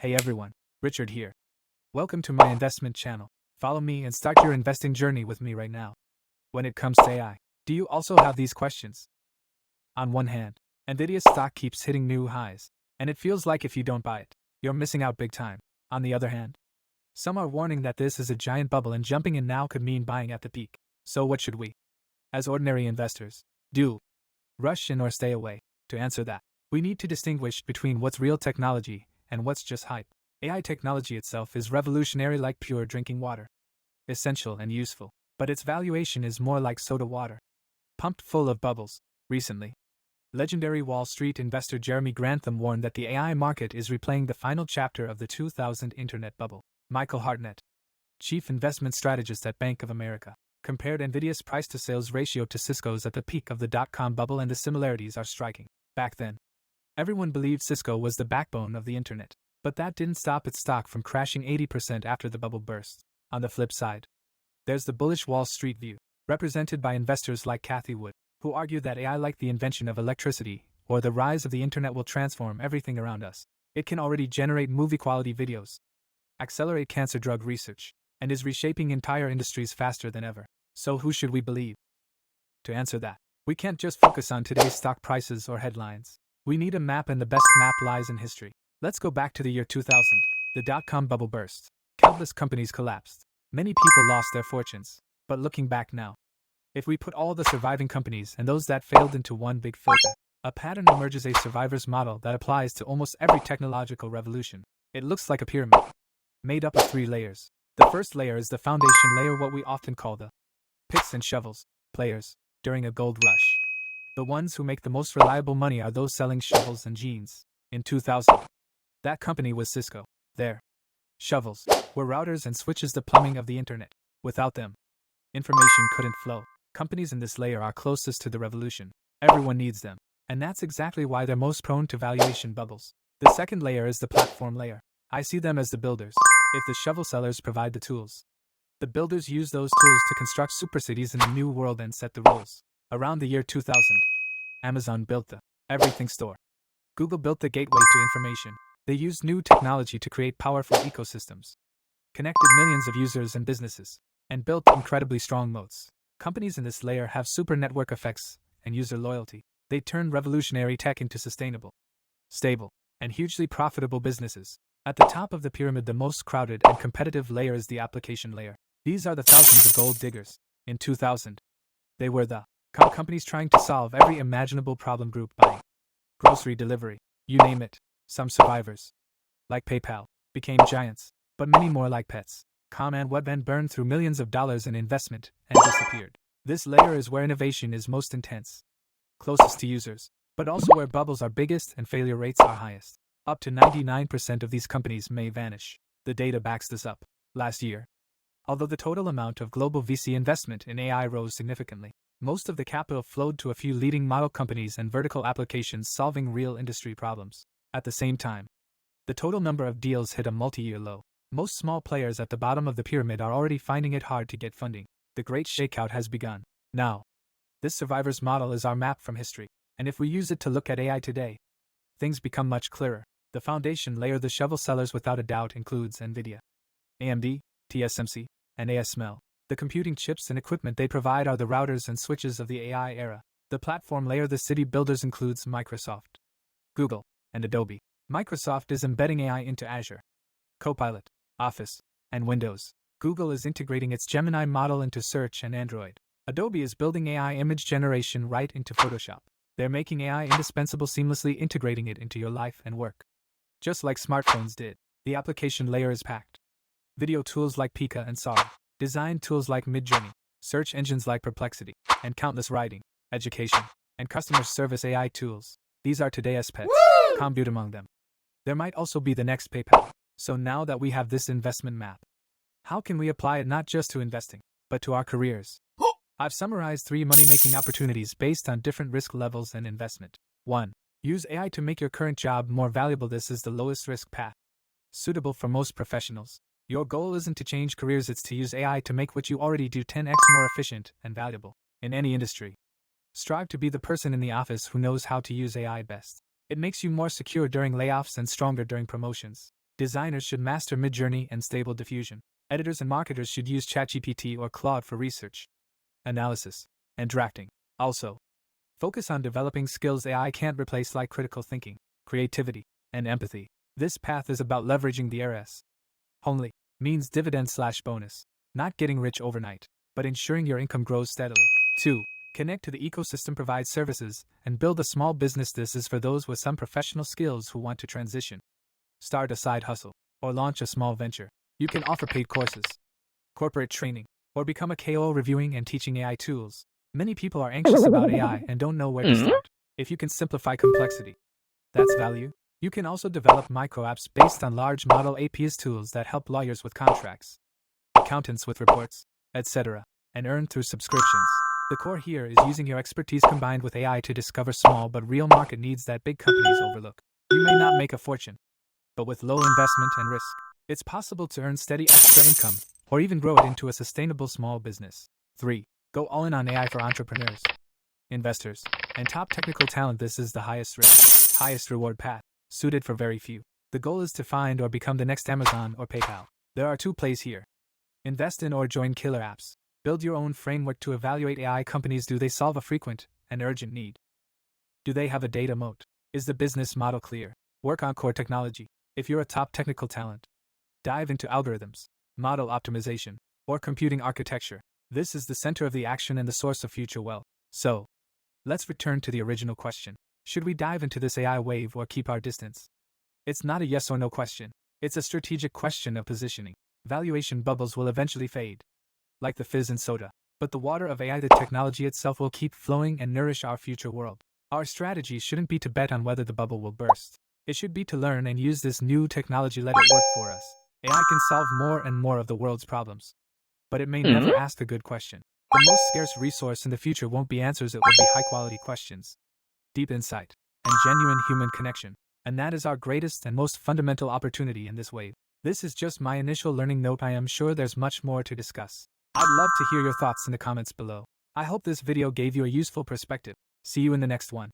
Hey everyone, Richard here. Welcome to my investment channel. Follow me and start your investing journey with me right now. When it comes to AI, do you also have these questions? On one hand, NVIDIA stock keeps hitting new highs, and it feels like if you don't buy it, you're missing out big time. On the other hand, some are warning that this is a giant bubble and jumping in now could mean buying at the peak. So what should we, as ordinary investors, do? Rush in or stay away? To answer that, we need to distinguish between what's real technology and what's just hype. AI technology itself is revolutionary like pure drinking water. Essential and useful, but its valuation is more like soda water, pumped full of bubbles. Recently, legendary Wall Street investor Jeremy Grantham warned that the AI market is replaying the final chapter of the 2000 internet bubble. Michael Hartnett, chief investment strategist at Bank of America, compared NVIDIA's price-to-sales ratio to Cisco's at the peak of the dot-com bubble, and the similarities are striking. Back then, everyone believed Cisco was the backbone of the internet, but that didn't stop its stock from crashing 80% after the bubble burst. On the flip side, there's the bullish Wall Street view, represented by investors like Cathie Wood, who argue that AI, like the invention of electricity or the rise of the internet, will transform everything around us. It can already generate movie-quality videos, accelerate cancer drug research, and is reshaping entire industries faster than ever. So who should we believe? To answer that, we can't just focus on today's stock prices or headlines. We need a map, and the best map lies in history. Let's go back to the year 2000. The dot-com bubble burst. Countless companies collapsed. Many people lost their fortunes. But looking back now, if we put all the surviving companies and those that failed into one big filter, a pattern emerges: a survivor's model that applies to almost every technological revolution. It looks like a pyramid, made up of 3 layers. The first layer is the foundation layer, what we often call the picks and shovels players during a gold rush. The ones who make the most reliable money are those selling shovels and jeans. In 2000, that company was Cisco. Their shovels were routers and switches, the plumbing of the internet. Without them, information couldn't flow. Companies in this layer are closest to the revolution. Everyone needs them, and that's exactly why they're most prone to valuation bubbles. The second layer is the platform layer. I see them as the builders. If the shovel sellers provide the tools, the builders use those tools to construct super cities in a new world and set the rules. Around the year 2000, Amazon built the everything store. Google built the gateway to information. They used new technology to create powerful ecosystems, connected millions of users and businesses, and built incredibly strong moats. Companies in this layer have super network effects and user loyalty. They turn revolutionary tech into sustainable, stable, and hugely profitable businesses. At the top of the pyramid, the most crowded and competitive layer is the application layer. These are the thousands of gold diggers. In 2000, they were the companies trying to solve every imaginable problem: group buying, grocery delivery, you name it. Some survivors, like PayPal, became giants, but many more, like pets, and Webvan, burned through millions of dollars in investment and disappeared. This layer is where innovation is most intense, closest to users, but also where bubbles are biggest and failure rates are highest. Up to 99% of these companies may vanish. The data backs this up. Last year, although the total amount of global VC investment in AI rose significantly, most of the capital flowed to a few leading model companies and vertical applications solving real industry problems. At the same time, the total number of deals hit a multi-year low. Most small players at the bottom of the pyramid are already finding it hard to get funding. The great shakeout has begun. Now, this survivor's model is our map from history, and if we use it to look at AI today, things become much clearer. The foundation layer, the shovel sellers, without a doubt includes NVIDIA, AMD, TSMC, and ASML. The computing chips and equipment they provide are the routers and switches of the AI era. The platform layer, the city builders, includes Microsoft, Google, and Adobe. Microsoft is embedding AI into Azure, Copilot, Office, and Windows. Google is integrating its Gemini model into Search and Android. Adobe is building AI image generation right into Photoshop. They're making AI indispensable, seamlessly integrating it into your life and work, just like smartphones did. The application layer is packed. Video tools like Pika and Sora, design tools like MidJourney, search engines like Perplexity, and countless writing, education, and customer service AI tools. These are today's pets. Compute among them. There might also be the next PayPal. So now that we have this investment map, how can we apply it not just to investing, but to our careers? I've summarized 3 money-making opportunities based on different risk levels and investment. 1. Use AI to make your current job more valuable. This is the lowest risk path, suitable for most professionals. Your goal isn't to change careers, it's to use AI to make what you already do 10x more efficient and valuable. In any industry, strive to be the person in the office who knows how to use AI best. It makes you more secure during layoffs and stronger during promotions. Designers should master MidJourney and Stable Diffusion. Editors and marketers should use ChatGPT or Claude for research, analysis, and drafting. Also, focus on developing skills AI can't replace like critical thinking, creativity, and empathy. This path is about leveraging the RS. Only means dividend/bonus, not getting rich overnight, but ensuring your income grows steadily. 2. Connect to the ecosystem, provide services, and build a small business. This is for those with some professional skills who want to transition. Start a side hustle, or launch a small venture. You can offer paid courses, corporate training, or become a KOL reviewing and teaching AI tools. Many people are anxious about AI and don't know where to start. If you can simplify complexity, that's value. You can also develop micro apps based on large model APIs tools that help lawyers with contracts, accountants with reports, etc., and earn through subscriptions. The core here is using your expertise combined with AI to discover small but real market needs that big companies overlook. You may not make a fortune, but with low investment and risk, it's possible to earn steady extra income or even grow it into a sustainable small business. 3. Go all in on AI for entrepreneurs, investors, and top technical talent. This is the highest risk, highest reward path, suited for very few. The goal is to find or become the next Amazon or PayPal. There are two plays here. Invest in or join killer apps. Build your own framework to evaluate AI companies. Do they solve a frequent and urgent need? Do they have a data moat? Is the business model clear? Work on core technology. If you're a top technical talent, dive into algorithms, model optimization, or computing architecture. This is the center of the action and the source of future wealth. So, let's return to the original question. Should we dive into this AI wave or keep our distance? It's not a yes or no question. It's a strategic question of positioning. Valuation bubbles will eventually fade, like the fizz in soda. But the water of AI, the technology itself, will keep flowing and nourish our future world. Our strategy shouldn't be to bet on whether the bubble will burst. It should be to learn and use this new technology, let it work for us. AI can solve more and more of the world's problems, but it may never ask a good question. The most scarce resource in the future won't be answers, it will be high-quality questions, deep insight, and genuine human connection. And that is our greatest and most fundamental opportunity in this wave. This is just my initial learning note. I am sure there's much more to discuss. I'd love to hear your thoughts in the comments below. I hope this video gave you a useful perspective. See you in the next one.